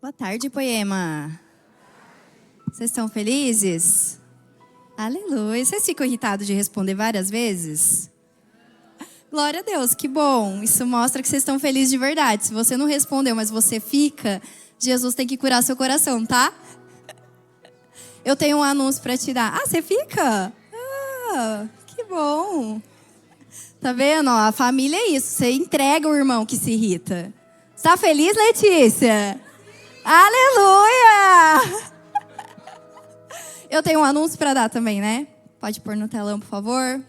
Boa tarde, Poema. Vocês estão felizes? Aleluia. Vocês ficam irritados de responder várias vezes? Glória a Deus, que bom. Isso mostra que vocês estão felizes de verdade. Se você não respondeu, mas você fica, Jesus tem que curar seu coração, tá? Eu tenho um anúncio para te dar. Ah, você fica? Ah, que bom. Tá vendo? Ó, a família é isso. Você entrega o irmão que se irrita. Está feliz, Letícia? Aleluia! Eu tenho um anúncio para dar também, né? Pode pôr no telão, por favor.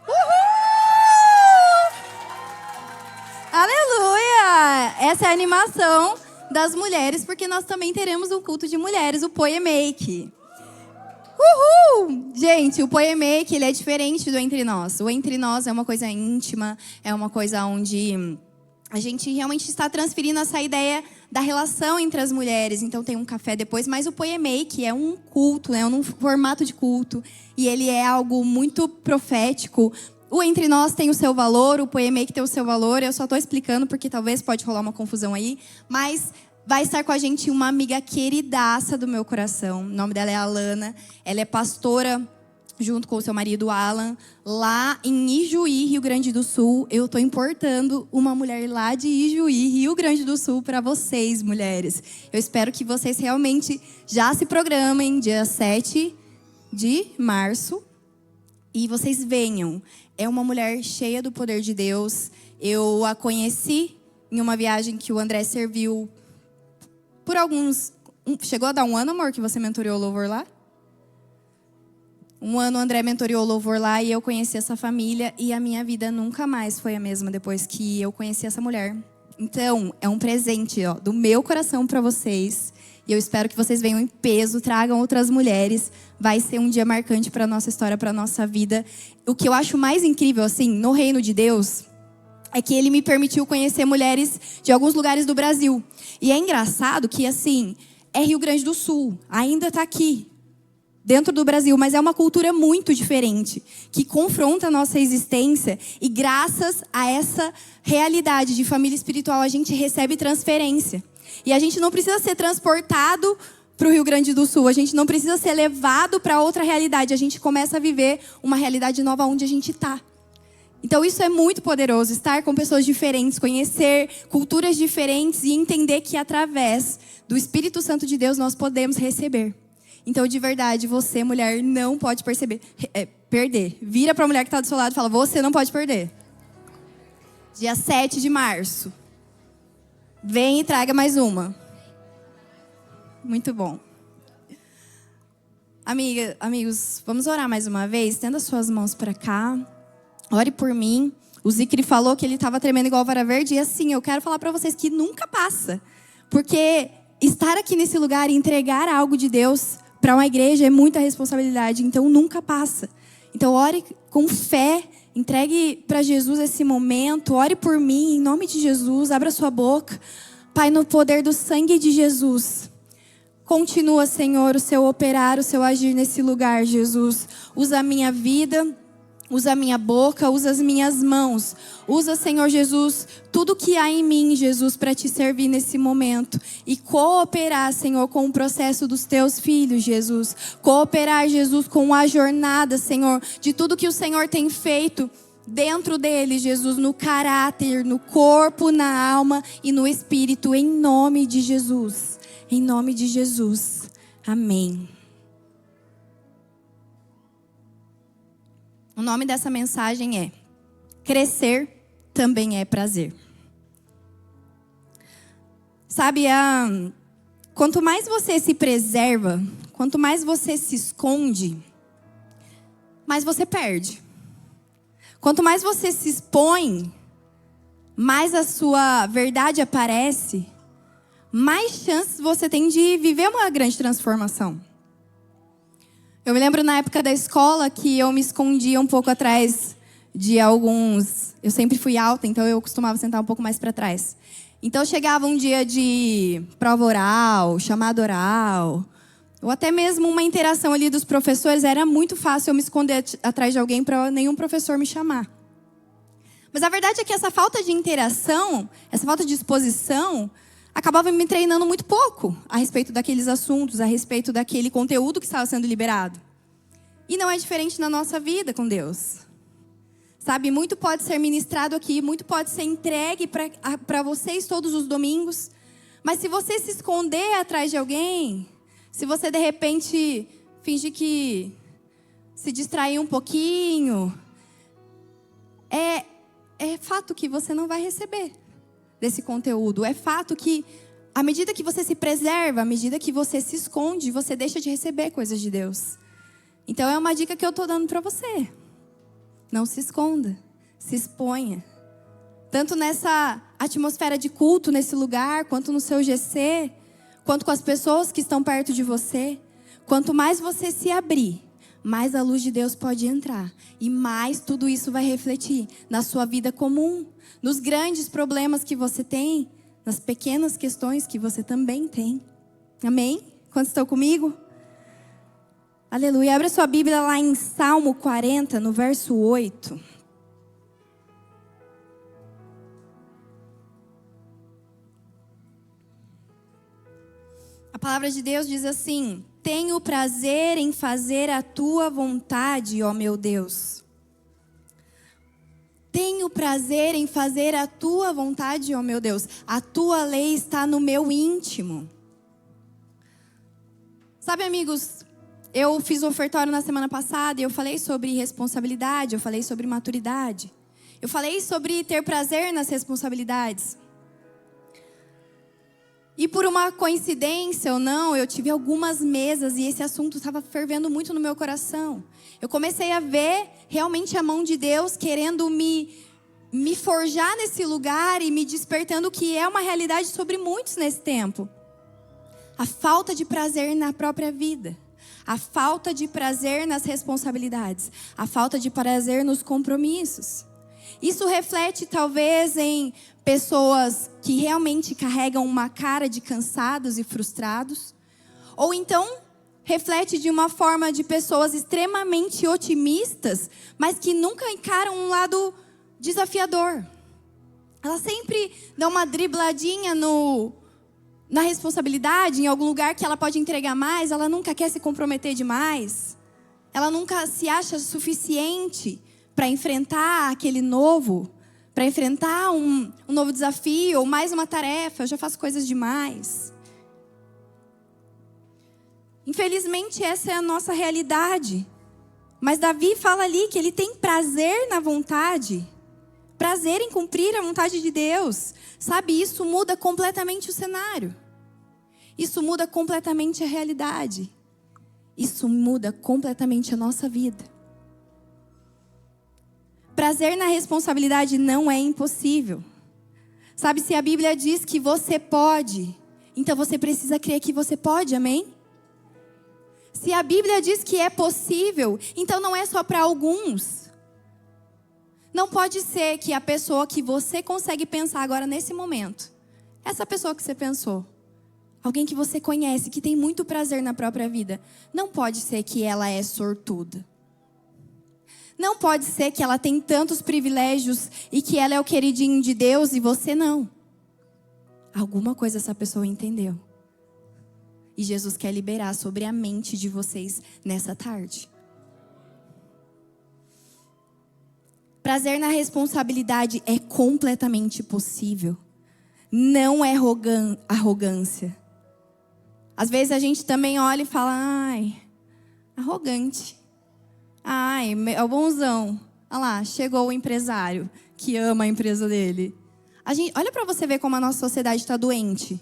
Uhul! Aleluia! Essa é a animação das mulheres, porque nós também teremos um culto de mulheres, o Poemake. Uhul! Gente, o Poemake, ele é diferente do Entre Nós. O Entre Nós é uma coisa íntima, é uma coisa onde a gente realmente está transferindo essa ideia da relação entre as mulheres. Então tem um café depois, mas o Poemake é um culto, né? Um formato de culto. E ele é algo muito profético. O Entre Nós tem o seu valor, o Poemake tem o seu valor. Eu só estou explicando porque talvez pode rolar uma confusão aí. Mas vai estar com a gente uma amiga queridaça do meu coração. O nome dela é Alana. Ela é pastora junto com o seu marido Alan, lá em Ijuí, Rio Grande do Sul. Eu estou importando uma mulher lá de Ijuí, Rio Grande do Sul, para vocês, mulheres. Eu espero que vocês realmente já se programem, dia 7 de março, e vocês venham. É uma mulher cheia do poder de Deus. Eu a conheci em uma viagem que o André serviu por alguns... Chegou a dar um ano, amor, que você mentoreou o louvor lá? Um ano o André mentoreou o louvor lá e eu conheci essa família. E a minha vida nunca mais foi a mesma depois que eu conheci essa mulher. Então, é um presente, ó, do meu coração para vocês. E eu espero que vocês venham em peso, tragam outras mulheres. Vai ser um dia marcante para a nossa história, para a nossa vida. O que eu acho mais incrível, assim, no reino de Deus, é que Ele me permitiu conhecer mulheres de alguns lugares do Brasil. E é engraçado que, assim, é Rio Grande do Sul, ainda está aqui, dentro do Brasil, mas é uma cultura muito diferente, que confronta a nossa existência. E graças a essa realidade de família espiritual, a gente recebe transferência. E a gente não precisa ser transportado para o Rio Grande do Sul, a gente não precisa ser levado para outra realidade. A gente começa a viver uma realidade nova onde a gente está. Então isso é muito poderoso, estar com pessoas diferentes, conhecer culturas diferentes e entender que através do Espírito Santo de Deus nós podemos receber. Então, de verdade, você, mulher, não pode perder. Vira para a mulher que está do seu lado e fala, você não pode perder. Dia 7 de março. Vem e traga mais uma. Muito bom. Amigos, vamos orar mais uma vez? Estenda suas mãos para cá. Ore por mim. O Zicri falou que ele estava tremendo igual vara verde. E assim, eu quero falar para vocês que nunca passa. Porque estar aqui nesse lugar e entregar algo de Deus para uma igreja é muita responsabilidade, então nunca passa. Então ore com fé, entregue para Jesus esse momento, ore por mim, em nome de Jesus, abra sua boca. Pai, no poder do sangue de Jesus, continua, Senhor, o seu operar, o seu agir nesse lugar, Jesus. Usa a minha vida, usa a minha boca, usa as minhas mãos. Usa, Senhor Jesus, tudo que há em mim, Jesus, para te servir nesse momento. E cooperar, Senhor, com o processo dos teus filhos, Jesus. Cooperar, Jesus, com a jornada, Senhor, de tudo que o Senhor tem feito dentro dele, Jesus, no caráter, no corpo, na alma e no espírito, em nome de Jesus. Em nome de Jesus. Amém. O nome dessa mensagem é Crescer também é prazer. Sabe, quanto mais você se preserva, quanto mais você se esconde, mais você perde. Quanto mais você se expõe, mais a sua verdade aparece, mais chances você tem de viver uma grande transformação. Eu me lembro na época da escola que eu me escondia um pouco atrás de alguns... Eu sempre fui alta, então eu costumava sentar um pouco mais para trás. Então chegava um dia de prova oral, chamada oral, ou até mesmo uma interação ali dos professores, era muito fácil eu me esconder atrás de alguém para nenhum professor me chamar. Mas a verdade é que essa falta de interação, essa falta de exposição, acabava me treinando muito pouco a respeito daqueles assuntos, a respeito daquele conteúdo que estava sendo liberado. E não é diferente na nossa vida com Deus. Sabe, muito pode ser ministrado aqui, muito pode ser entregue para vocês todos os domingos. Mas se você se esconder atrás de alguém, se você de repente fingir que se distrair um pouquinho, é fato que você não vai receber desse conteúdo. É fato que, à medida que você se preserva, à medida que você se esconde, você deixa de receber coisas de Deus. Então é uma dica que eu estou dando para você. Não se esconda, se exponha. Tanto nessa atmosfera de culto, nesse lugar, quanto no seu GC, quanto com as pessoas que estão perto de você. Quanto mais você se abrir, mais a luz de Deus pode entrar. E mais tudo isso vai refletir na sua vida comum, nos grandes problemas que você tem, nas pequenas questões que você também tem. Amém? Quantos estão comigo? Aleluia. Abra sua Bíblia lá em Salmo 40, no verso 8. A palavra de Deus diz assim: tenho prazer em fazer a tua vontade, ó meu Deus. Tenho prazer em fazer a tua vontade, ó meu Deus. A tua lei está no meu íntimo. Sabe, amigos, eu fiz o ofertório na semana passada e eu falei sobre responsabilidade, eu falei sobre maturidade. Eu falei sobre ter prazer nas responsabilidades. E por uma coincidência ou não, eu tive algumas mesas e esse assunto estava fervendo muito no meu coração. Eu comecei a ver realmente a mão de Deus querendo me forjar nesse lugar e me despertando que é uma realidade sobre muitos nesse tempo. A falta de prazer na própria vida. A falta de prazer nas responsabilidades. A falta de prazer nos compromissos. Isso reflete talvez em pessoas que realmente carregam uma cara de cansados e frustrados. Ou então reflete de uma forma de pessoas extremamente otimistas, mas que nunca encaram um lado desafiador. Elas sempre dão uma dribladinha na responsabilidade, em algum lugar que ela pode entregar mais, ela nunca quer se comprometer demais. Ela nunca se acha suficiente para enfrentar aquele novo, para enfrentar um novo desafio ou mais uma tarefa. Eu já faço coisas demais. Infelizmente, essa é a nossa realidade. Mas Davi fala ali que ele tem prazer na vontade, prazer em cumprir a vontade de Deus. Sabe, isso muda completamente o cenário. Isso muda completamente a realidade. Isso muda completamente a nossa vida. Prazer na responsabilidade não é impossível. Sabe, se a Bíblia diz que você pode, então você precisa crer que você pode, amém? Se a Bíblia diz que é possível, então não é só para alguns. Não pode ser que a pessoa que você consegue pensar agora nesse momento, essa pessoa que você pensou, alguém que você conhece, que tem muito prazer na própria vida, não pode ser que ela é sortuda. Não pode ser que ela tem tantos privilégios e que ela é o queridinho de Deus e você não. Alguma coisa essa pessoa entendeu. E Jesus quer liberar sobre a mente de vocês nessa tarde. Prazer na responsabilidade é completamente possível. Não é arrogância. Às vezes a gente também olha e fala: ai, arrogante. Ai, é o bonzão. Olha lá, chegou o empresário que ama a empresa dele. Olha para você ver como a nossa sociedade está doente.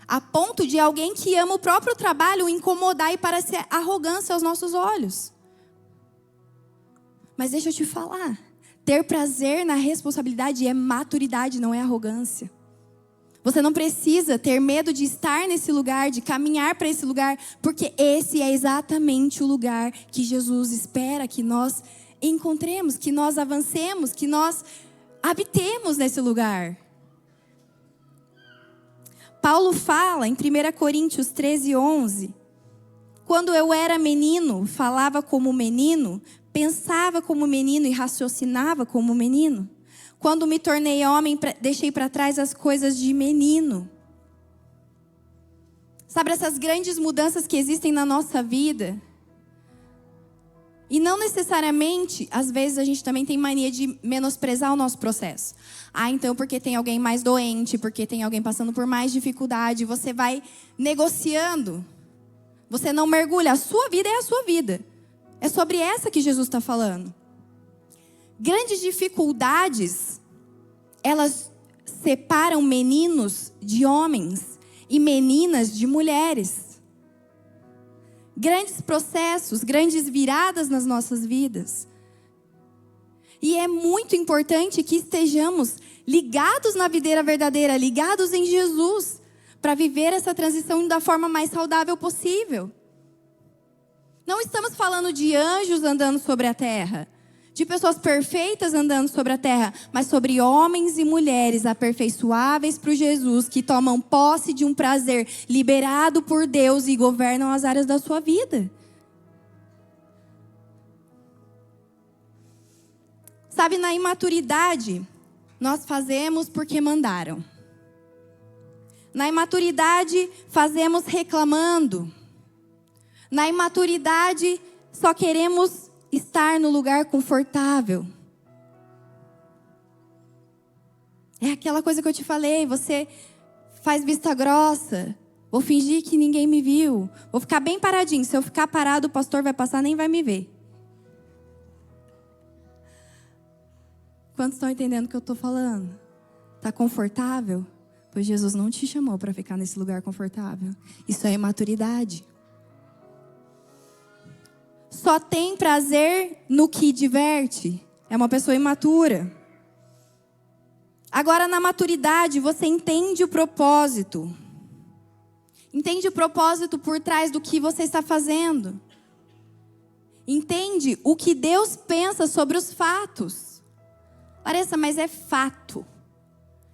A ponto de alguém que ama o próprio trabalho incomodar e parecer arrogância aos nossos olhos. Mas deixa eu te falar. Ter prazer na responsabilidade é maturidade, não é arrogância. Você não precisa ter medo de estar nesse lugar, de caminhar para esse lugar, porque esse é exatamente o lugar que Jesus espera que nós encontremos, que nós avancemos, que nós habitemos nesse lugar. Paulo fala em 1 Coríntios 13:11, quando eu era menino, falava como menino, pensava como menino e raciocinava como menino. Quando me tornei homem, deixei para trás as coisas de menino. Sabe, essas grandes mudanças que existem na nossa vida. E não necessariamente, às vezes a gente também tem mania de menosprezar o nosso processo. Ah, então porque tem alguém mais doente, porque tem alguém passando por mais dificuldade, você vai negociando. Você não mergulha. A sua vida é a sua vida. É sobre essa que Jesus está falando. Grandes dificuldades, elas separam meninos de homens e meninas de mulheres. Grandes processos, grandes viradas nas nossas vidas. E é muito importante que estejamos ligados na videira verdadeira, ligados em Jesus, para viver essa transição da forma mais saudável possível. Não estamos falando de anjos andando sobre a terra, de pessoas perfeitas andando sobre a terra, mas sobre homens e mulheres aperfeiçoáveis para Jesus, que tomam posse de um prazer liberado por Deus e governam as áreas da sua vida. Sabe, na imaturidade, nós fazemos porque mandaram. Na imaturidade, fazemos reclamando. Na imaturidade, só queremos estar no lugar confortável. É aquela coisa que eu te falei, você faz vista grossa. Vou fingir que ninguém me viu. Vou ficar bem paradinho. Se eu ficar parado, o pastor vai passar, nem vai me ver. Quantos estão entendendo o que eu estou falando? Está confortável? Pois Jesus não te chamou para ficar nesse lugar confortável. Isso é imaturidade. Só tem prazer no que diverte. É uma pessoa imatura. Agora, na maturidade, você entende o propósito. Entende o propósito por trás do que você está fazendo. Entende o que Deus pensa sobre os fatos. Larissa, mas é fato.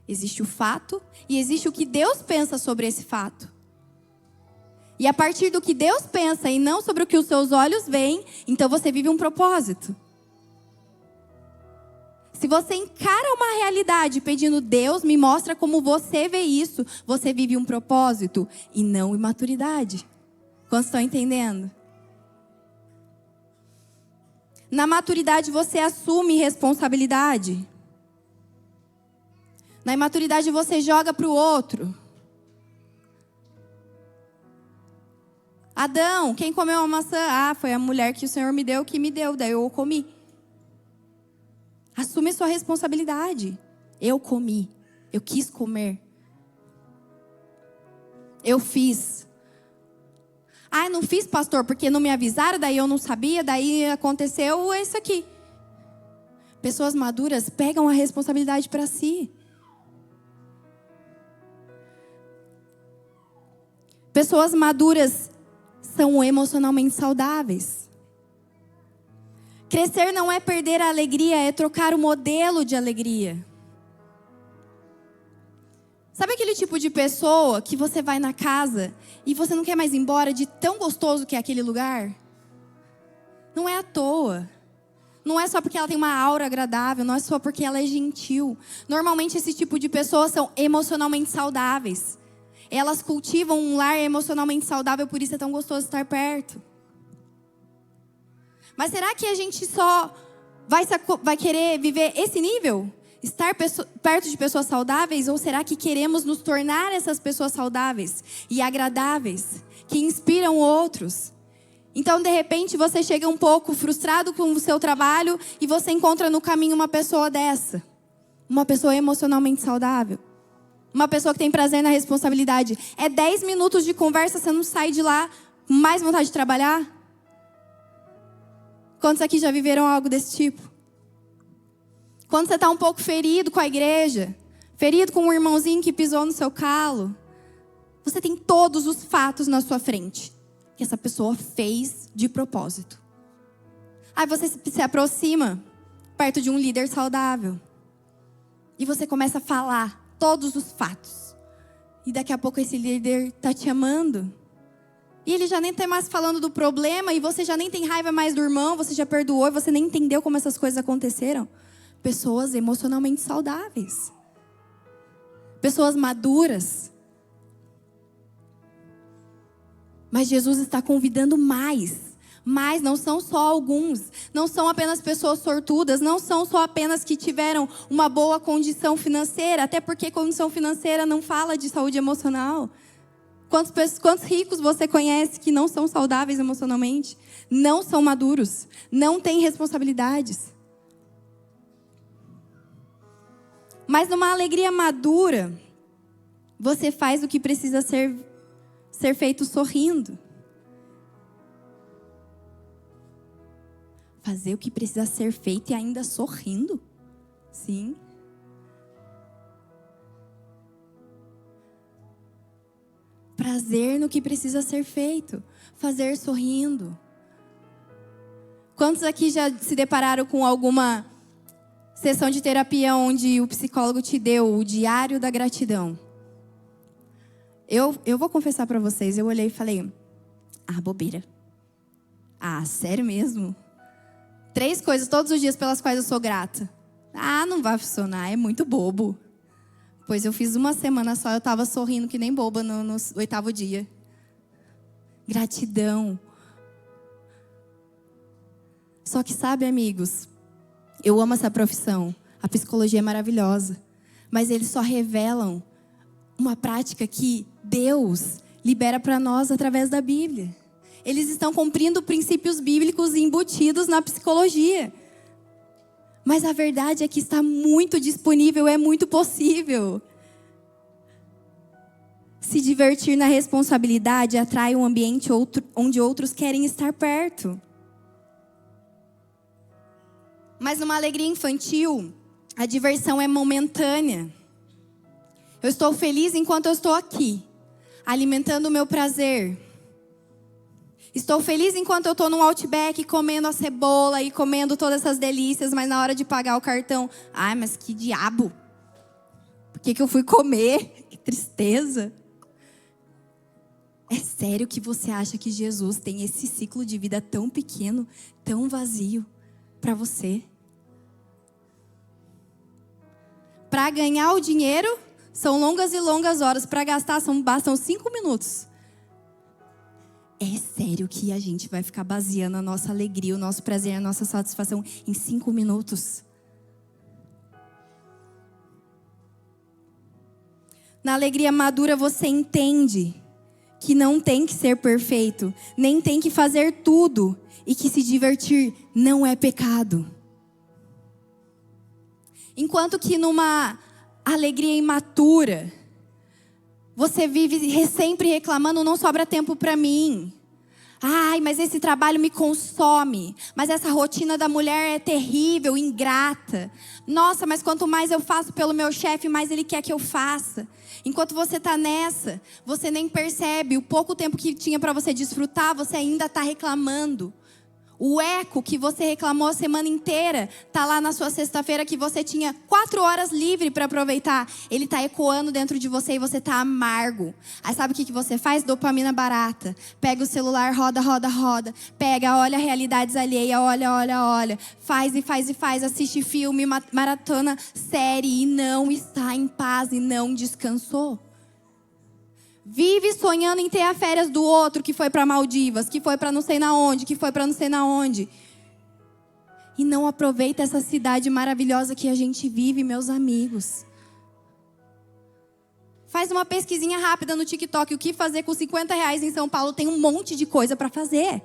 Existe o fato e existe o que Deus pensa sobre esse fato. E a partir do que Deus pensa e não sobre o que os seus olhos veem, então você vive um propósito. Se você encara uma realidade pedindo, Deus me mostra como você vê isso, você vive um propósito e não imaturidade. Quantos estão entendendo? Na maturidade você assume responsabilidade. Na imaturidade você joga para o outro. Adão, quem comeu a maçã? Ah, foi a mulher que o Senhor me deu que me deu, daí eu comi. Assume sua responsabilidade. Eu comi, eu quis comer. Eu fiz. Ah, não fiz, pastor, porque não me avisaram, daí eu não sabia, daí aconteceu isso aqui. Pessoas maduras pegam a responsabilidade para si. Pessoas maduras são emocionalmente saudáveis. Crescer não é perder a alegria, é trocar o modelo de alegria. Sabe aquele tipo de pessoa que você vai na casa e você não quer mais ir embora de tão gostoso que é aquele lugar? Não é à toa. Não é só porque ela tem uma aura agradável, não é só porque ela é gentil. Normalmente esse tipo de pessoas são emocionalmente saudáveis. Elas cultivam um lar emocionalmente saudável, por isso é tão gostoso estar perto. Mas será que a gente só vai querer viver esse nível? Estar perto de pessoas saudáveis? Ou será que queremos nos tornar essas pessoas saudáveis e agradáveis, que inspiram outros? Então, de repente, você chega um pouco frustrado com o seu trabalho e você encontra no caminho uma pessoa dessa. Uma pessoa emocionalmente saudável. Uma pessoa que tem prazer na responsabilidade. É 10 minutos de conversa, você não sai de lá com mais vontade de trabalhar? Quantos aqui já viveram algo desse tipo? Quando você está um pouco ferido com a igreja, ferido com um irmãozinho que pisou no seu calo, você tem todos os fatos na sua frente que essa pessoa fez de propósito. Aí você se aproxima perto de um líder saudável e você começa a falar todos os fatos. E daqui a pouco esse líder está te amando. E ele já nem está mais falando do problema e você já nem tem raiva mais do irmão, você já perdoou e você nem entendeu como essas coisas aconteceram. Pessoas emocionalmente saudáveis. Pessoas maduras. Mas Jesus está convidando mais. Mas não são só alguns, não são apenas pessoas sortudas, não são só apenas que tiveram uma boa condição financeira, até porque condição financeira não fala de saúde emocional. Quantos ricos você conhece que não são saudáveis emocionalmente? Não são maduros, não têm responsabilidades. Mas numa alegria madura, você faz o que precisa ser feito sorrindo. Fazer o que precisa ser feito e ainda sorrindo? Sim. Prazer no que precisa ser feito. Fazer sorrindo. Quantos aqui já se depararam com alguma sessão de terapia onde o psicólogo te deu o diário da gratidão? Eu vou confessar para vocês, eu olhei e falei, bobeira. Sério mesmo? 3 coisas todos os dias pelas quais eu sou grata. Não vai funcionar, é muito bobo. Pois eu fiz uma semana só, eu estava sorrindo que nem boba no 8º dia. Gratidão. Só que sabe, amigos, eu amo essa profissão. A psicologia é maravilhosa. Mas eles só revelam uma prática que Deus libera para nós através da Bíblia. Eles estão cumprindo princípios bíblicos embutidos na psicologia. Mas a verdade é que está muito disponível, é muito possível. Se divertir na responsabilidade atrai um ambiente onde outros querem estar perto. Mas numa alegria infantil, a diversão é momentânea. Eu estou feliz enquanto eu estou aqui, alimentando o meu prazer. Estou feliz enquanto eu estou no Outback comendo a cebola e comendo todas essas delícias, mas na hora de pagar o cartão, mas que diabo! Por que eu fui comer? Que tristeza! É sério que você acha que Jesus tem esse ciclo de vida tão pequeno, tão vazio para você? Para ganhar o dinheiro, são longas e longas horas. Para gastar, bastam 5 minutos. É sério que a gente vai ficar baseando a nossa alegria, o nosso prazer, a nossa satisfação em 5 minutos? Na alegria madura você entende que não tem que ser perfeito, nem tem que fazer tudo, e que se divertir não é pecado. Enquanto que numa alegria imatura, você vive sempre reclamando, não sobra tempo para mim. Mas esse trabalho me consome. Mas essa rotina da mulher é terrível, ingrata. Nossa, mas quanto mais eu faço pelo meu chefe, mais ele quer que eu faça. Enquanto você está nessa, você nem percebe. O pouco tempo que tinha para você desfrutar, você ainda está reclamando. O eco que você reclamou a semana inteira está lá na sua sexta-feira que você tinha 4 horas livre para aproveitar. Ele está ecoando dentro de você e você está amargo. Aí sabe o que você faz? Dopamina barata. Pega o celular, roda, roda, roda. Pega, olha realidades alheias, olha, olha, olha. Faz e faz e faz. Assiste filme, maratona, série e não está em paz e não descansou. Vive sonhando em ter a férias do outro que foi para Maldivas, que foi para não sei na onde, que foi para não sei na onde. E não aproveita essa cidade maravilhosa que a gente vive, meus amigos. Faz uma pesquisinha rápida no TikTok, o que fazer com R$50 em São Paulo, tem um monte de coisa para fazer.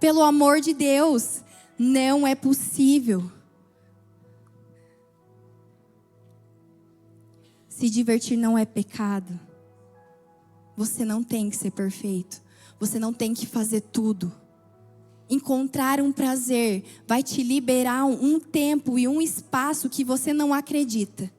Pelo amor de Deus, não é possível. Se divertir não é pecado. Você não tem que ser perfeito. Você não tem que fazer tudo. Encontrar um prazer vai te liberar um tempo e um espaço que você não acredita.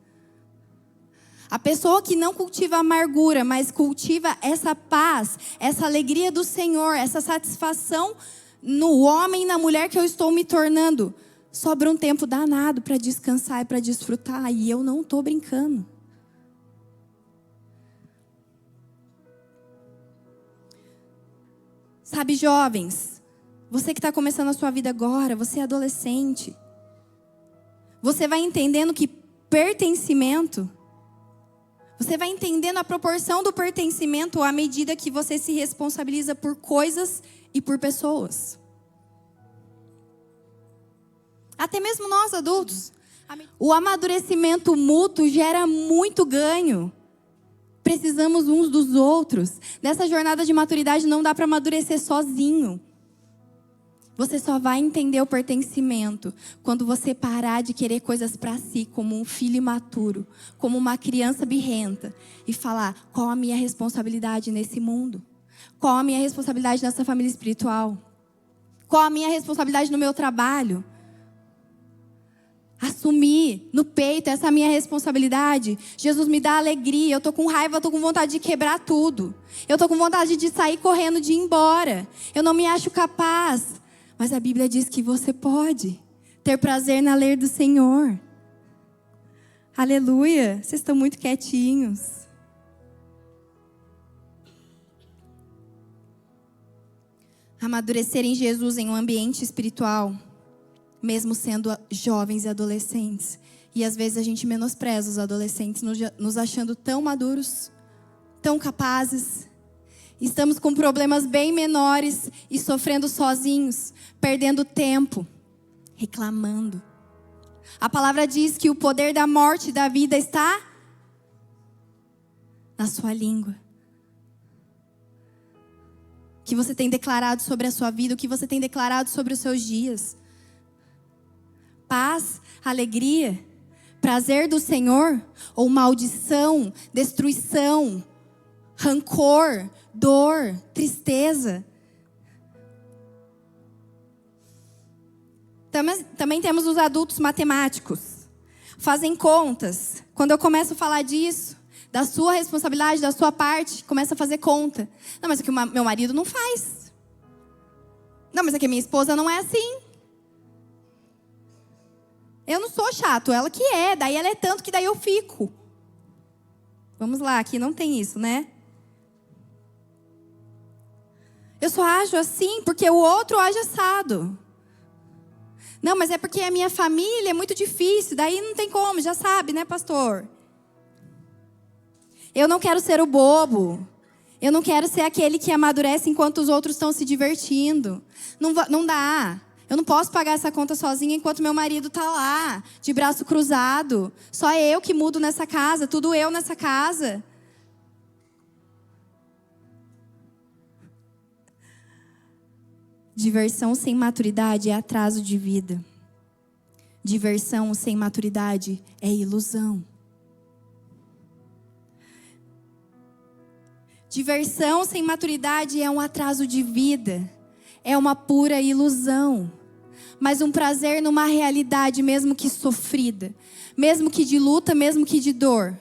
A pessoa que não cultiva amargura, mas cultiva essa paz, essa alegria do Senhor, essa satisfação no homem e na mulher que eu estou me tornando, sobra um tempo danado para descansar e para desfrutar. E eu não estou brincando. Sabe, jovens, você que está começando a sua vida agora, você é adolescente. Você vai entendendo que pertencimento, Você vai entendendo a proporção do pertencimento à medida que você se responsabiliza por coisas e por pessoas. Até mesmo nós, adultos. O amadurecimento mútuo gera muito ganho. Precisamos uns dos outros. Nessa jornada de maturidade não dá para amadurecer sozinho. Você só vai entender o pertencimento quando você parar de querer coisas para si, como um filho imaturo, como uma criança birrenta, e falar: qual a minha responsabilidade nesse mundo? Qual a minha responsabilidade nessa família espiritual? Qual a minha responsabilidade no meu trabalho? Assumir no peito essa minha responsabilidade. Jesus me dá alegria. Eu estou com raiva, eu estou com vontade de quebrar tudo. Eu estou com vontade de sair correndo, de ir embora. Eu não me acho capaz. Mas a Bíblia diz que você pode ter prazer na lei do Senhor. Aleluia. Vocês estão muito quietinhos. Amadurecer em Jesus em um ambiente espiritual, mesmo sendo jovens e adolescentes. E às vezes a gente menospreza os adolescentes, nos achando tão maduros, tão capazes. Estamos com problemas bem menores e sofrendo sozinhos, perdendo tempo, reclamando. A palavra diz que o poder da morte e da vida está na sua língua. O que você tem declarado sobre a sua vida, o que você tem declarado sobre os seus dias. Paz, alegria, prazer do Senhor ou maldição, destruição, rancor, dor, tristeza. Também temos os adultos matemáticos. Fazem contas. Quando eu começo a falar disso, da sua responsabilidade, da sua parte, começa a fazer conta. Não, mas é que meu marido não faz. Não, mas é que minha esposa não é assim. Eu não sou chato, ela que é. Daí ela é tanto que daí eu fico. Vamos lá, aqui não tem isso, né? Eu só ajo assim porque o outro age assado. Não, mas é porque a minha família é muito difícil. Daí não tem como, já sabe, né, pastor? Eu não quero ser o bobo. Eu não quero ser aquele que amadurece enquanto os outros estão se divertindo. Não dá. Eu não posso pagar essa conta sozinha enquanto meu marido está lá, de braço cruzado. Só eu que mudo nessa casa, tudo eu nessa casa. Diversão sem maturidade é atraso de vida. Diversão sem maturidade é ilusão. Diversão sem maturidade é um atraso de vida. É uma pura ilusão. Mas um prazer numa realidade, mesmo que sofrida, mesmo que de luta, mesmo que de dor,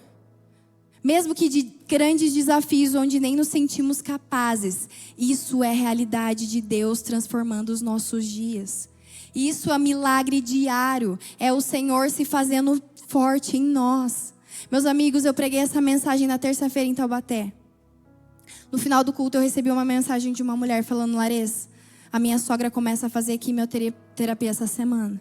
mesmo que de grandes desafios onde nem nos sentimos capazes. Isso é realidade de Deus transformando os nossos dias. Isso é milagre diário, é o Senhor se fazendo forte em nós. Meus amigos, eu preguei essa mensagem na terça-feira em Taubaté. No final do culto eu recebi uma mensagem de uma mulher falando: Larissa, a minha sogra começa a fazer quimioterapia essa semana.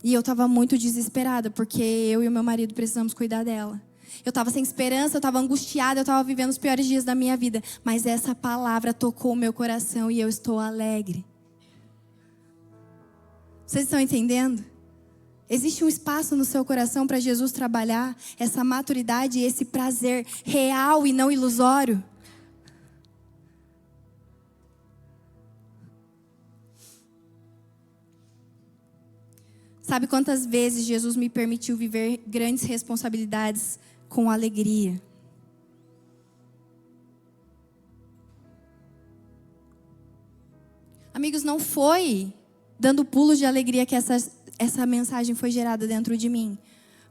E eu estava muito desesperada, porque eu e o meu marido precisamos cuidar dela. Eu estava sem esperança, eu estava angustiada, eu estava vivendo os piores dias da minha vida. Mas essa palavra tocou o meu coração e eu estou alegre. Vocês estão entendendo? Existe um espaço no seu coração para Jesus trabalhar essa maturidade e esse prazer real e não ilusório? Sabe quantas vezes Jesus me permitiu viver grandes responsabilidades com alegria? Amigos, não foi dando pulos de alegria que essa mensagem foi gerada dentro de mim.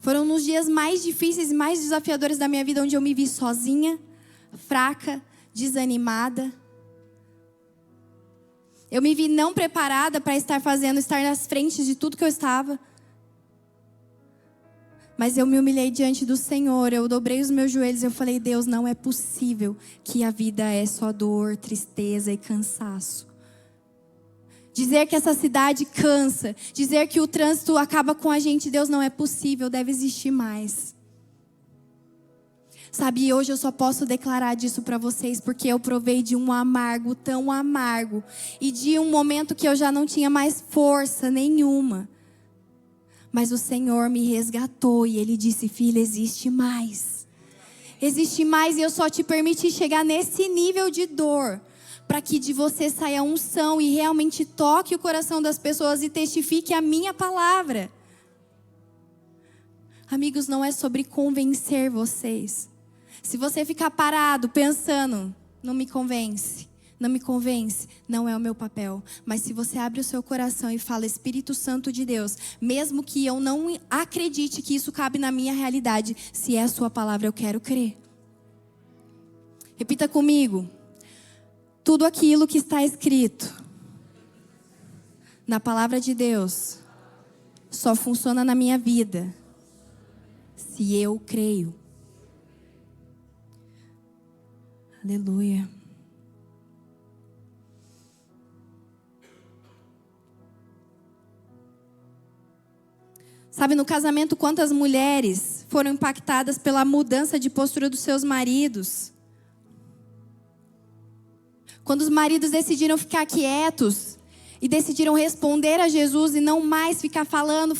Foram nos dias mais difíceis e mais desafiadores da minha vida, onde eu me vi sozinha, fraca, desanimada. Eu me vi não preparada para estar nas frentes de tudo que eu estava. Mas eu me humilhei diante do Senhor, eu dobrei os meus joelhos e eu falei: Deus, não é possível que a vida é só dor, tristeza e cansaço. Dizer que essa cidade cansa, dizer que o trânsito acaba com a gente, Deus, não é possível, deve existir mais. Sabe, hoje eu só posso declarar disso para vocês porque eu provei de um amargo, tão amargo, e de um momento que eu já não tinha mais força nenhuma. Mas o Senhor me resgatou e Ele disse: filha, existe mais. Existe mais, e eu só te permiti chegar nesse nível de dor para que de você saia unção e realmente toque o coração das pessoas e testifique a minha palavra. Amigos, não é sobre convencer vocês. Se você ficar parado pensando, não me convence, não é o meu papel. Mas se você abre o seu coração e fala: Espírito Santo de Deus, mesmo que eu não acredite que isso cabe na minha realidade, se é a sua palavra, eu quero crer. Repita comigo: tudo aquilo que está escrito na palavra de Deus só funciona na minha vida se eu creio. Aleluia. Sabe, no casamento, quantas mulheres foram impactadas pela mudança de postura dos seus maridos? Quando os maridos decidiram ficar quietos e decidiram responder a Jesus e não mais ficar falando.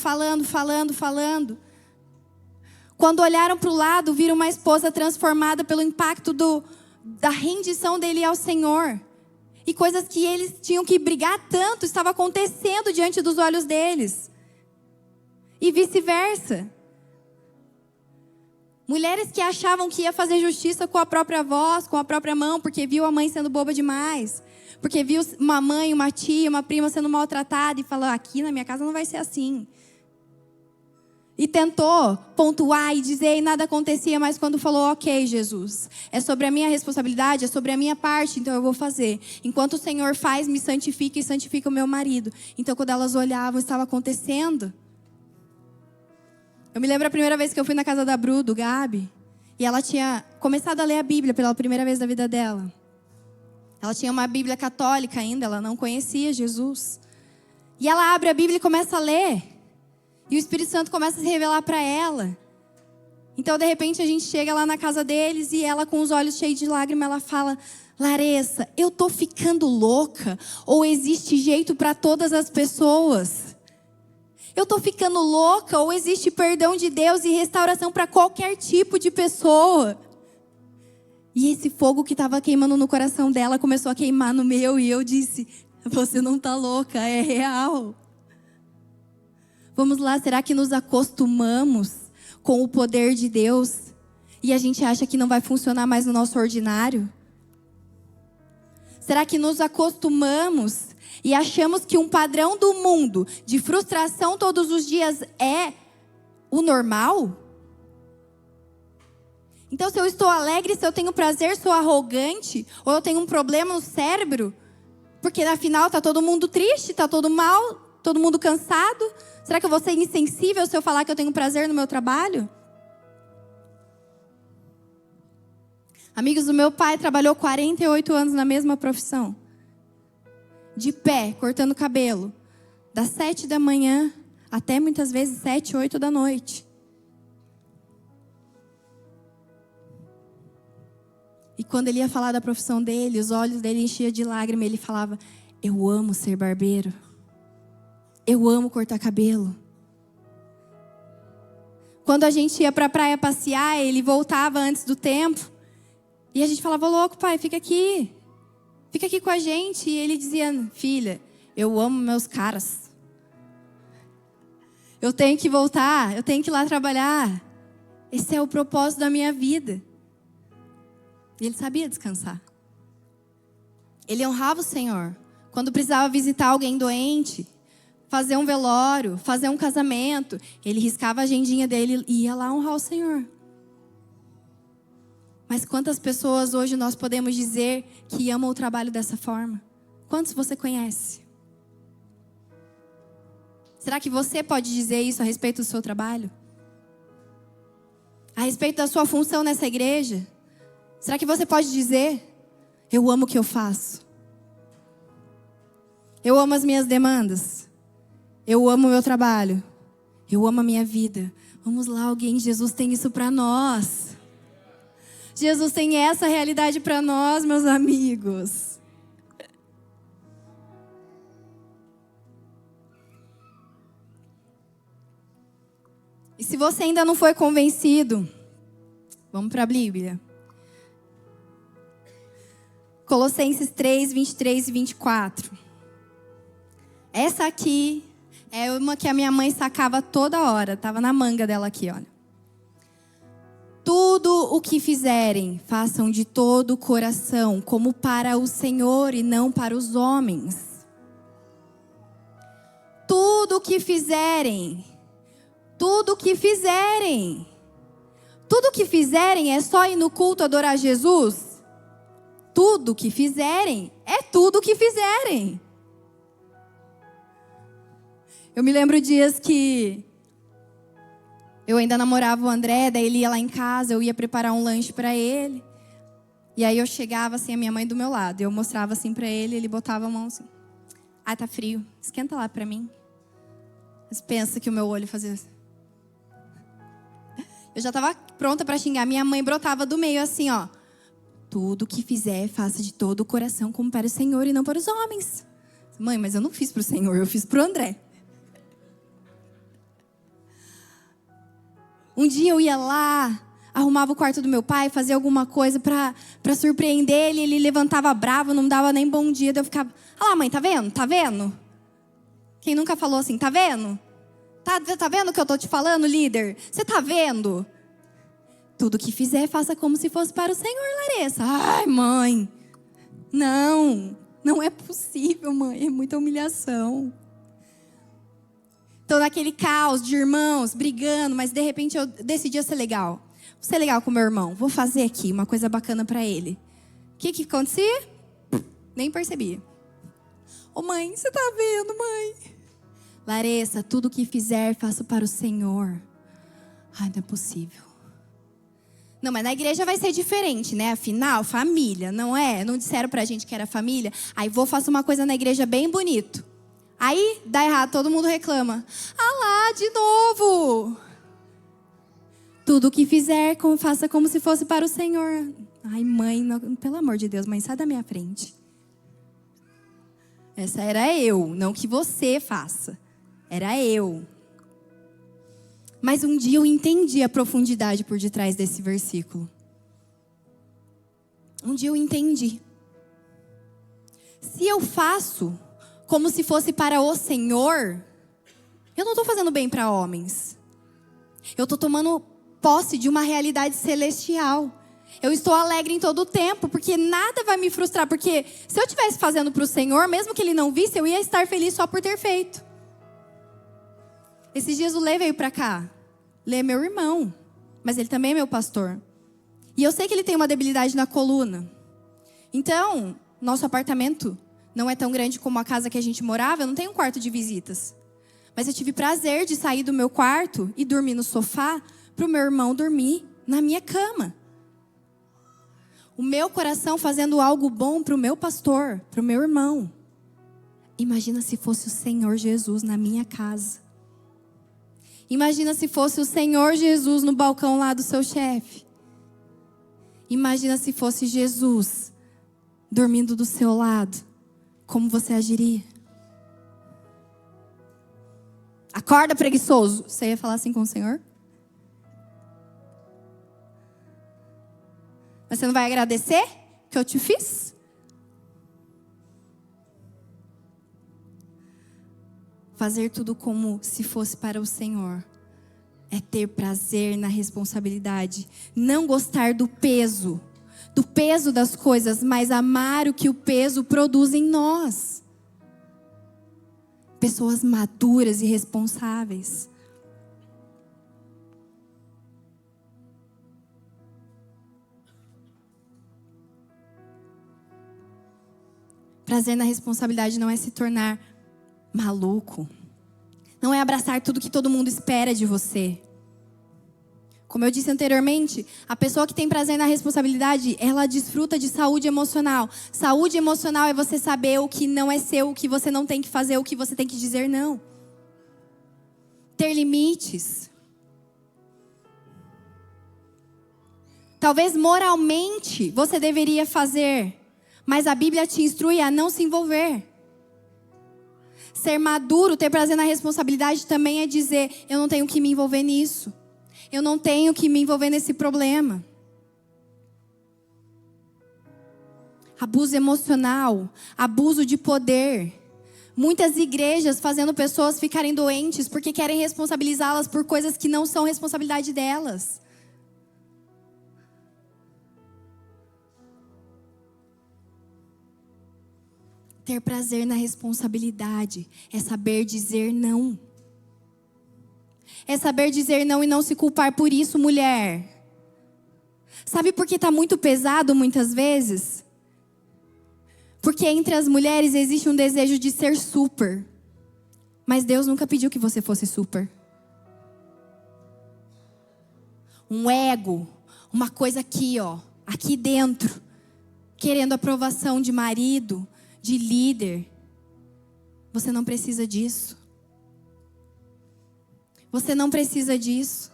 Quando olharam para o lado, viram uma esposa transformada pelo impacto da rendição dele ao Senhor. E coisas que eles tinham que brigar tanto estavam acontecendo diante dos olhos deles. E vice-versa. Mulheres que achavam que ia fazer justiça com a própria voz, com a própria mão, porque viu a mãe sendo boba demais. Porque viu uma mãe, uma tia, uma prima sendo maltratada e falou: aqui na minha casa não vai ser assim. E tentou pontuar e dizer e nada acontecia, mas quando falou: ok, Jesus, é sobre a minha responsabilidade, é sobre a minha parte, então eu vou fazer. Enquanto o Senhor faz, me santifica e santifica o meu marido. Então quando elas olhavam, estava acontecendo. Eu me lembro a primeira vez que eu fui na casa da Bru, do Gabi, e ela tinha começado a ler a Bíblia pela primeira vez da vida dela. Ela tinha uma Bíblia católica ainda, ela não conhecia Jesus. E ela abre a Bíblia e começa a ler. E o Espírito Santo começa a se revelar para ela. Então, de repente, a gente chega lá na casa deles e ela, com os olhos cheios de lágrimas, ela fala: Larissa, eu tô ficando louca? Ou existe jeito para todas as pessoas? Eu tô ficando louca? Ou existe perdão de Deus e restauração para qualquer tipo de pessoa? E esse fogo que estava queimando no coração dela começou a queimar no meu. E eu disse: você não tá louca, é real. Vamos lá, será que nos acostumamos com o poder de Deus e a gente acha que não vai funcionar mais no nosso ordinário? Será que nos acostumamos e achamos que um padrão do mundo de frustração todos os dias é o normal? Então, se eu estou alegre, se eu tenho prazer, sou arrogante, ou eu tenho um problema no cérebro, porque afinal está todo mundo triste, está todo mal, todo mundo cansado. Será que eu vou ser insensível se eu falar que eu tenho prazer no meu trabalho? Amigos, o meu pai trabalhou 48 anos na mesma profissão. De pé, cortando cabelo. Das 7 da manhã até muitas vezes 7, 8 da noite. E quando ele ia falar da profissão dele, os olhos dele enchiam de lágrimas. Ele falava: eu amo ser barbeiro. Eu amo cortar cabelo. Quando a gente ia para a praia passear, ele voltava antes do tempo. E a gente falava: louco, pai, fica aqui. Fica aqui com a gente. E ele dizia: filha, eu amo meus caras. Eu tenho que voltar, eu tenho que ir lá trabalhar. Esse é o propósito da minha vida. E ele sabia descansar. Ele honrava o Senhor. Quando precisava visitar alguém doente, fazer um velório, fazer um casamento, ele riscava a agendinha dele e ia lá honrar o Senhor. Mas quantas pessoas hoje nós podemos dizer que amam o trabalho dessa forma? Quantos você conhece? Será que você pode dizer isso a respeito do seu trabalho? A respeito da sua função nessa igreja? Será que você pode dizer: eu amo o que eu faço? Eu amo as minhas demandas. Eu amo o meu trabalho. Eu amo a minha vida. Vamos lá, alguém. Jesus tem isso para nós. Jesus tem essa realidade para nós, meus amigos. E se você ainda não foi convencido, vamos para a Bíblia. Colossenses 3, 23 e 24. Essa aqui é uma que a minha mãe sacava toda hora. Estava na manga dela aqui, olha. Tudo o que fizerem, façam de todo o coração, como para o Senhor e não para os homens. Tudo o que fizerem, tudo o que fizerem. Tudo o que fizerem é só ir no culto adorar Jesus? Tudo o que fizerem é tudo o que fizerem. Eu me lembro dias que eu ainda namorava o André, daí ele ia lá em casa, eu ia preparar um lanche para ele. E aí eu chegava assim, a minha mãe do meu lado, eu mostrava assim para ele, ele botava a mão assim. Ah, tá frio, esquenta lá para mim. Mas pensa que o meu olho fazia assim. Eu já estava pronta para xingar, minha mãe brotava do meio assim, ó. Tudo que fizer, faça de todo o coração como para o Senhor e não para os homens. Mãe, mas eu não fiz para o Senhor, eu fiz para o André. Um dia eu ia lá, arrumava o quarto do meu pai, fazia alguma coisa para surpreender ele. Ele levantava bravo, não me dava nem bom dia. Daí eu ficava, olha lá, mãe, tá vendo? Tá vendo? Quem nunca falou assim, tá vendo? Tá vendo o que eu tô te falando, líder? Você tá vendo? Tudo que fizer, faça como se fosse para o Senhor, Larissa. Ai, mãe. Não é possível, mãe. É muita humilhação. Então, naquele caos de irmãos brigando, mas de repente eu decidi ser legal. Vou ser legal com meu irmão. Vou fazer aqui uma coisa bacana para ele. O que acontecia? Nem percebia. Ô mãe, você tá vendo, mãe? Larissa, tudo que fizer, faça para o Senhor. Ai, não é possível. Não, mas na igreja vai ser diferente, né? Afinal, família, não é? Não disseram pra gente que era família? Aí faço uma coisa na igreja bem bonito. Aí, dá errado, todo mundo reclama. Ah lá, de novo. Tudo o que fizer, faça como se fosse para o Senhor. Ai, mãe, não, pelo amor de Deus, mãe, sai da minha frente. Essa era eu, não que você faça. Era eu. Mas um dia eu entendi a profundidade por detrás desse versículo. Um dia eu entendi. Se eu faço como se fosse para o Senhor, eu não estou fazendo bem para homens. Eu estou tomando posse de uma realidade celestial. Eu estou alegre em todo o tempo, porque nada vai me frustrar. Porque se eu estivesse fazendo para o Senhor, mesmo que Ele não visse, eu ia estar feliz só por ter feito. Esses dias o Lê veio para cá. Lê é meu irmão, mas ele também é meu pastor. E eu sei que ele tem uma debilidade na coluna. Então, nosso apartamento não é tão grande como a casa que a gente morava. Eu não tenho um quarto de visitas. Mas eu tive prazer de sair do meu quarto e dormir no sofá para o meu irmão dormir na minha cama. O meu coração fazendo algo bom para o meu pastor, para o meu irmão. Imagina se fosse o Senhor Jesus na minha casa. Imagina se fosse o Senhor Jesus no balcão lá do seu chefe. Imagina se fosse Jesus dormindo do seu lado. Como você agiria? Acorda, preguiçoso. Você ia falar assim com o Senhor? Mas você não vai agradecer que eu te fiz? Fazer tudo como se fosse para o Senhor é ter prazer na responsabilidade. Não gostar do peso das coisas, mas amar o que o peso produz em nós. Pessoas maduras e responsáveis. Prazer na responsabilidade não é se tornar maluco. Não é abraçar tudo que todo mundo espera de você. Como eu disse anteriormente, a pessoa que tem prazer na responsabilidade, ela desfruta de saúde emocional. Saúde emocional é você saber o que não é seu, o que você não tem que fazer, o que você tem que dizer não. Ter limites. Talvez moralmente você deveria fazer, mas a Bíblia te instrui a não se envolver. Ser maduro, ter prazer na responsabilidade também é dizer, eu não tenho que me envolver nisso. Eu não tenho que me envolver nesse problema. Abuso emocional, abuso de poder. Muitas igrejas fazendo pessoas ficarem doentes porque querem responsabilizá-las por coisas que não são responsabilidade delas. Ter prazer na responsabilidade é saber dizer não. É saber dizer não e não se culpar por isso, mulher. Sabe por que está muito pesado muitas vezes? Porque entre as mulheres existe um desejo de ser super. Mas Deus nunca pediu que você fosse super. Um ego, uma coisa aqui, ó, aqui dentro, querendo aprovação de marido, de líder. Você não precisa disso. Você não precisa disso.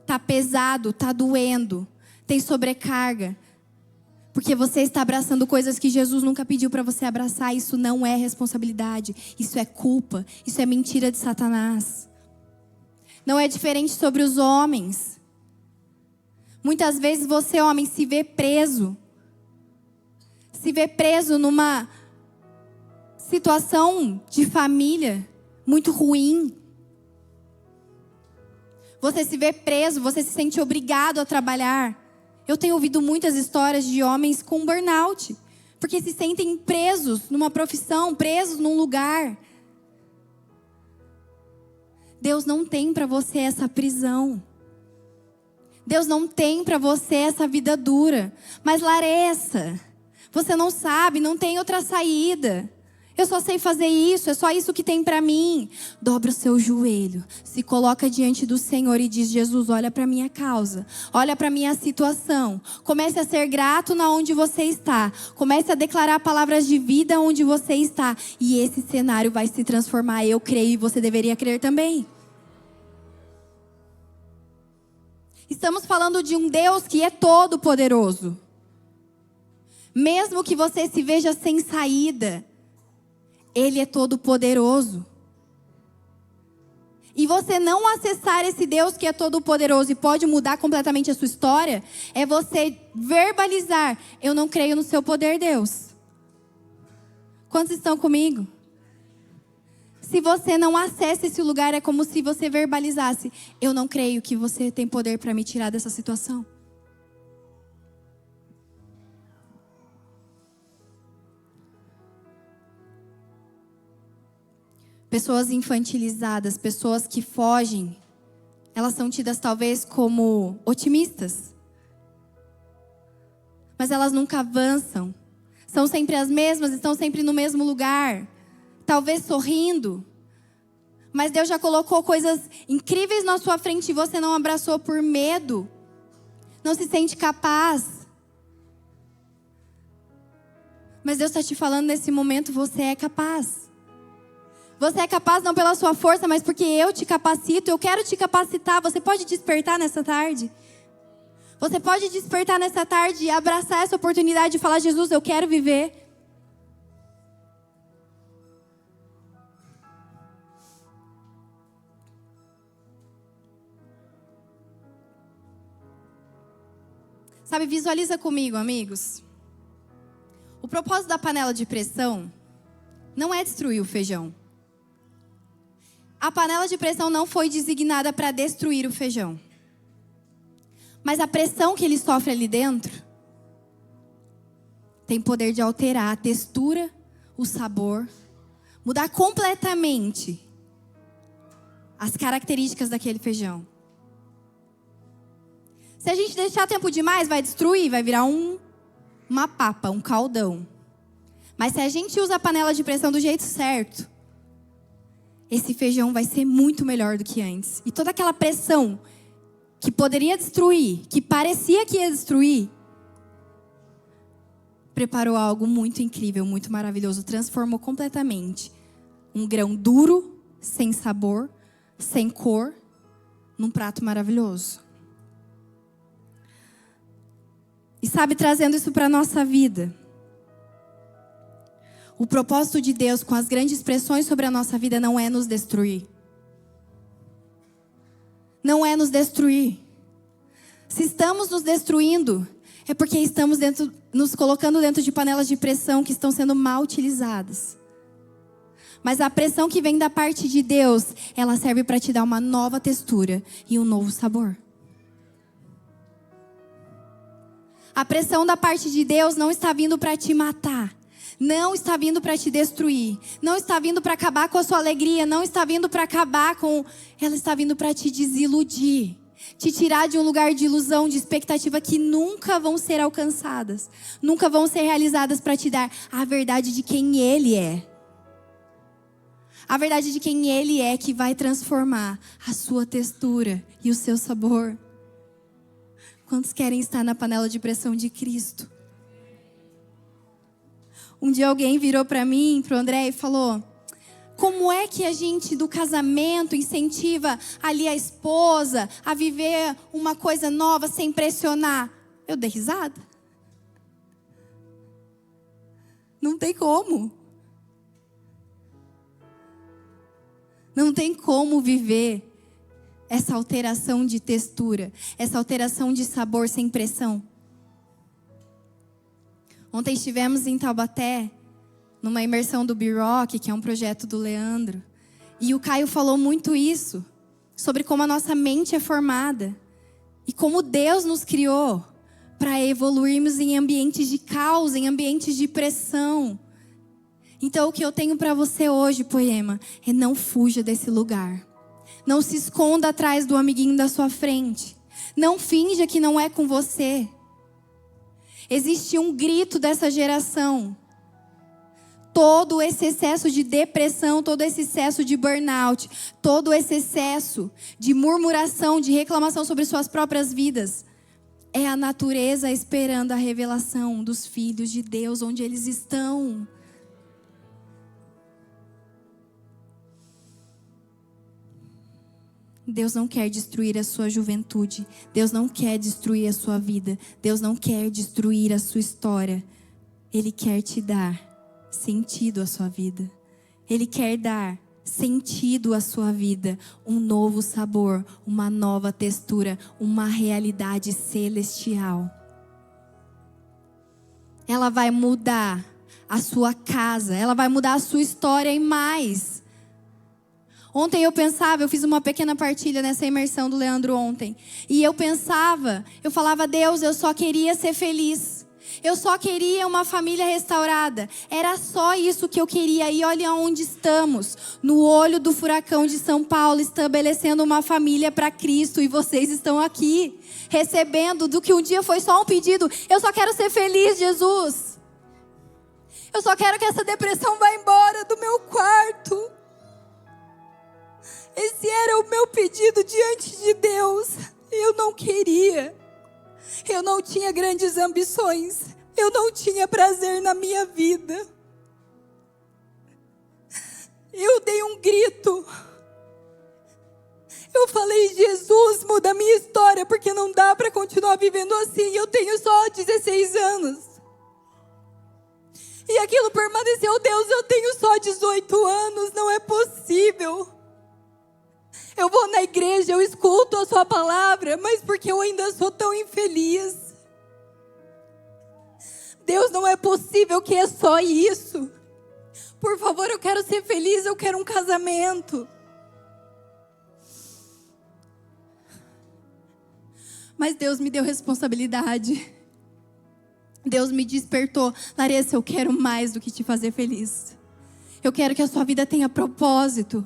Tá pesado, tá doendo, tem sobrecarga. Porque você está abraçando coisas que Jesus nunca pediu para você abraçar. Isso não é responsabilidade. Isso é culpa. Isso é mentira de Satanás. Não é diferente sobre os homens. Muitas vezes você, homem, se vê preso. Se vê preso numa situação de família muito ruim. Você se vê preso, você se sente obrigado a trabalhar. Eu tenho ouvido muitas histórias de homens com burnout, porque se sentem presos numa profissão, presos num lugar. Deus não tem para você essa prisão. Deus não tem para você essa vida dura. Mas Larissa, você não sabe, não tem outra saída. Eu só sei fazer isso, é só isso que tem para mim. Dobra o seu joelho, se coloca diante do Senhor e diz: Jesus, olha para minha causa, olha para minha situação. Comece a ser grato na onde você está. Comece a declarar palavras de vida onde você está. E esse cenário vai se transformar. Eu creio e você deveria crer também. Estamos falando de um Deus que é todo poderoso. Mesmo que você se veja sem saída, Ele é todo poderoso. E você não acessar esse Deus que é todo poderoso e pode mudar completamente a sua história, é você verbalizar: eu não creio no seu poder, Deus. Quantos estão comigo? Se você não acessa esse lugar, é como se você verbalizasse: eu não creio que você tem poder para me tirar dessa situação. Pessoas infantilizadas, pessoas que fogem, elas são tidas talvez como otimistas. Mas elas nunca avançam. São sempre as mesmas, estão sempre no mesmo lugar. Talvez sorrindo. Mas Deus já colocou coisas incríveis na sua frente e você não abraçou por medo. Não se sente capaz. Mas Deus está te falando nesse momento: você é capaz. Você é capaz não pela sua força, mas porque eu te capacito. Eu quero te capacitar. Você pode despertar nessa tarde? Você pode despertar nessa tarde e abraçar essa oportunidade e falar: Jesus, eu quero viver. Sabe, visualiza comigo, amigos. O propósito da panela de pressão não é destruir o feijão. A panela de pressão não foi designada para destruir o feijão. Mas a pressão que ele sofre ali dentro tem poder de alterar a textura, o sabor, mudar completamente as características daquele feijão. Se a gente deixar tempo demais, vai destruir, vai virar uma papa, um caldão. Mas se a gente usa a panela de pressão do jeito certo, esse feijão vai ser muito melhor do que antes. E toda aquela pressão que poderia destruir, que parecia que ia destruir, preparou algo muito incrível, muito maravilhoso. Transformou completamente um grão duro, sem sabor, sem cor, num prato maravilhoso. E sabe, trazendo isso para a nossa vida. O propósito de Deus com as grandes pressões sobre a nossa vida não é nos destruir. Não é nos destruir. Se estamos nos destruindo, é porque estamos nos colocando dentro de panelas de pressão que estão sendo mal utilizadas. Mas a pressão que vem da parte de Deus, ela serve para te dar uma nova textura e um novo sabor. A pressão da parte de Deus não está vindo para te matar. Não está vindo para te destruir. Não está vindo para acabar com a sua alegria. Não está vindo para acabar com... Ela está vindo para te desiludir. Te tirar de um lugar de ilusão, de expectativa que nunca vão ser alcançadas. Nunca vão ser realizadas para te dar a verdade de quem Ele é. A verdade de quem Ele é que vai transformar a sua textura e o seu sabor. Quantos querem estar na panela de pressão de Cristo? Um dia alguém virou para mim, para o André, e falou: como é que a gente do casamento incentiva ali a esposa a viver uma coisa nova sem pressionar? Eu dei risada. Não tem como. Não tem como viver essa alteração de textura, essa alteração de sabor sem pressão. Ontem estivemos em Taubaté, numa imersão do B-Rock, que é um projeto do Leandro. E o Caio falou muito isso, sobre como a nossa mente é formada. E como Deus nos criou para evoluirmos em ambientes de caos, em ambientes de pressão. Então o que eu tenho para você hoje, Poema, é não fuja desse lugar. Não se esconda atrás do amiguinho da sua frente. Não finja que não é com você. Existe um grito dessa geração. Todo esse excesso de depressão, todo esse excesso de burnout, todo esse excesso de murmuração, de reclamação sobre suas próprias vidas, é a natureza esperando a revelação dos filhos de Deus onde eles estão. Deus não quer destruir a sua juventude. Deus não quer destruir a sua vida. Deus não quer destruir a sua história. Ele quer te dar sentido à sua vida. Ele quer dar sentido à sua vida. Um novo sabor, uma nova textura, uma realidade celestial. Ela vai mudar a sua casa. Ela vai mudar a sua história e mais. Ontem eu fiz uma pequena partilha nessa imersão do Leandro ontem. E eu falava, Deus, eu só queria ser feliz. Eu só queria uma família restaurada. Era só isso que eu queria. E olha onde estamos. No olho do furacão de São Paulo, estabelecendo uma família para Cristo. E vocês estão aqui, recebendo do que um dia foi só um pedido. Eu só quero ser feliz, Jesus. Eu só quero que essa depressão vá embora do meu quarto. Esse era o meu pedido diante de Deus. Eu não queria. Eu não tinha grandes ambições. Eu não tinha prazer na minha vida. Eu dei um grito. Eu falei, Jesus, muda a minha história, porque não dá para continuar vivendo assim. Eu tenho só 16 anos. E aquilo permaneceu, Deus, eu tenho só 18 anos, não é possível. Eu vou na igreja, eu escuto a sua palavra, mas porque eu ainda sou tão infeliz. Deus, não é possível que é só isso. Por favor, eu quero ser feliz, eu quero um casamento. Mas Deus me deu responsabilidade. Deus me despertou. Larissa, eu quero mais do que te fazer feliz. Eu quero que a sua vida tenha propósito.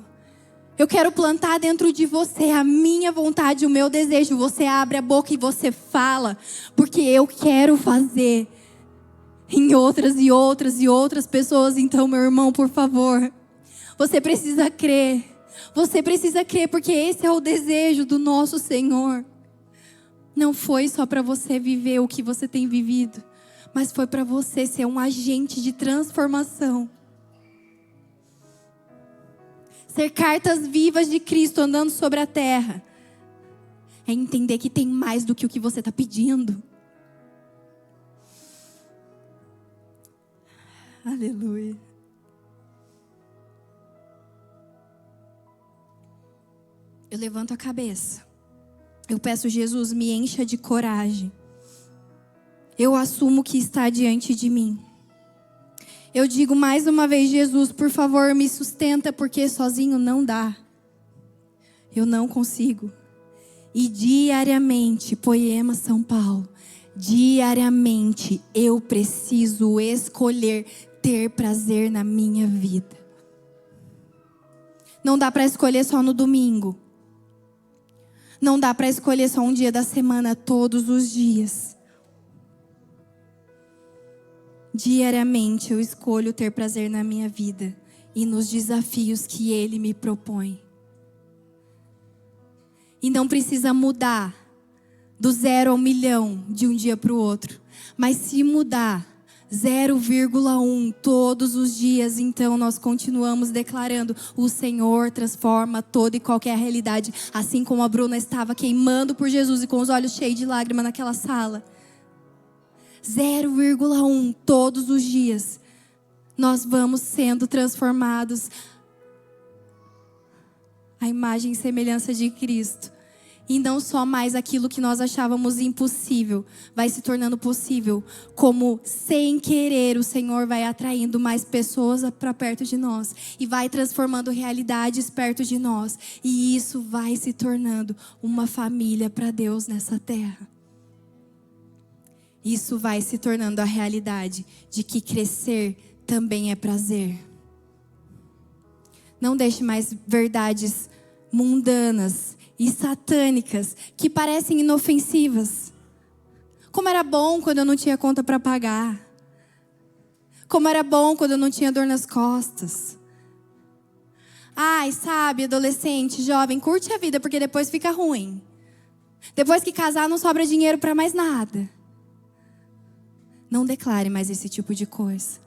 Eu quero plantar dentro de você a minha vontade, o meu desejo. Você abre a boca e você fala, porque eu quero fazer em outras e outras e outras pessoas. Então, meu irmão, por favor, você precisa crer. Você precisa crer, porque esse é o desejo do nosso Senhor. Não foi só para você viver o que você tem vivido, mas foi para você ser um agente de transformação. Ser cartas vivas de Cristo andando sobre a terra. É entender que tem mais do que o que você está pedindo. Aleluia. Eu levanto a cabeça. Eu peço, Jesus, me encha de coragem. Eu assumo o que está diante de mim. Eu digo mais uma vez, Jesus, por favor, me sustenta, porque sozinho não dá. Eu não consigo. E diariamente, Poema São Paulo, diariamente eu preciso escolher ter prazer na minha vida. Não dá para escolher só no domingo. Não dá para escolher só um dia da semana, todos os dias. Diariamente eu escolho ter prazer na minha vida e nos desafios que Ele me propõe. E não precisa mudar do 0 ao 1.000.000 de um dia para o outro. Mas se mudar 0,1 todos os dias, então nós continuamos declarando: o Senhor transforma toda e qualquer realidade. Assim como a Bruna estava queimando por Jesus e com os olhos cheios de lágrimas naquela sala. 0,1 todos os dias nós vamos sendo transformados à imagem e semelhança de Cristo. E não só mais aquilo que nós achávamos impossível vai se tornando possível, como sem querer o Senhor vai atraindo mais pessoas para perto de nós e vai transformando realidades perto de nós, e isso vai se tornando uma família para Deus nessa terra. Isso vai se tornando a realidade de que crescer também é prazer. Não deixe mais verdades mundanas e satânicas que parecem inofensivas. Como era bom quando eu não tinha conta para pagar. Como era bom quando eu não tinha dor nas costas. Ai, sabe, adolescente, jovem, curte a vida porque depois fica ruim. Depois que casar não sobra dinheiro para mais nada. Não declare mais esse tipo de coisa.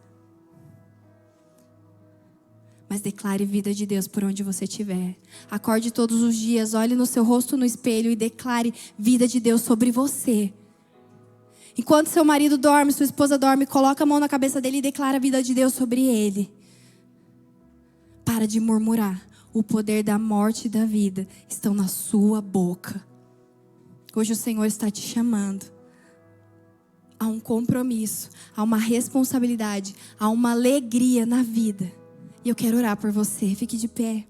Mas declare vida de Deus por onde você estiver. Acorde todos os dias, olhe no seu rosto no espelho e declare vida de Deus sobre você. Enquanto seu marido dorme, sua esposa dorme, coloca a mão na cabeça dele e declara a vida de Deus sobre ele. Para de murmurar. O poder da morte e da vida estão na sua boca. Hoje o Senhor está te chamando. Há um compromisso, há uma responsabilidade, há uma alegria na vida. E eu quero orar por você. Fique de pé.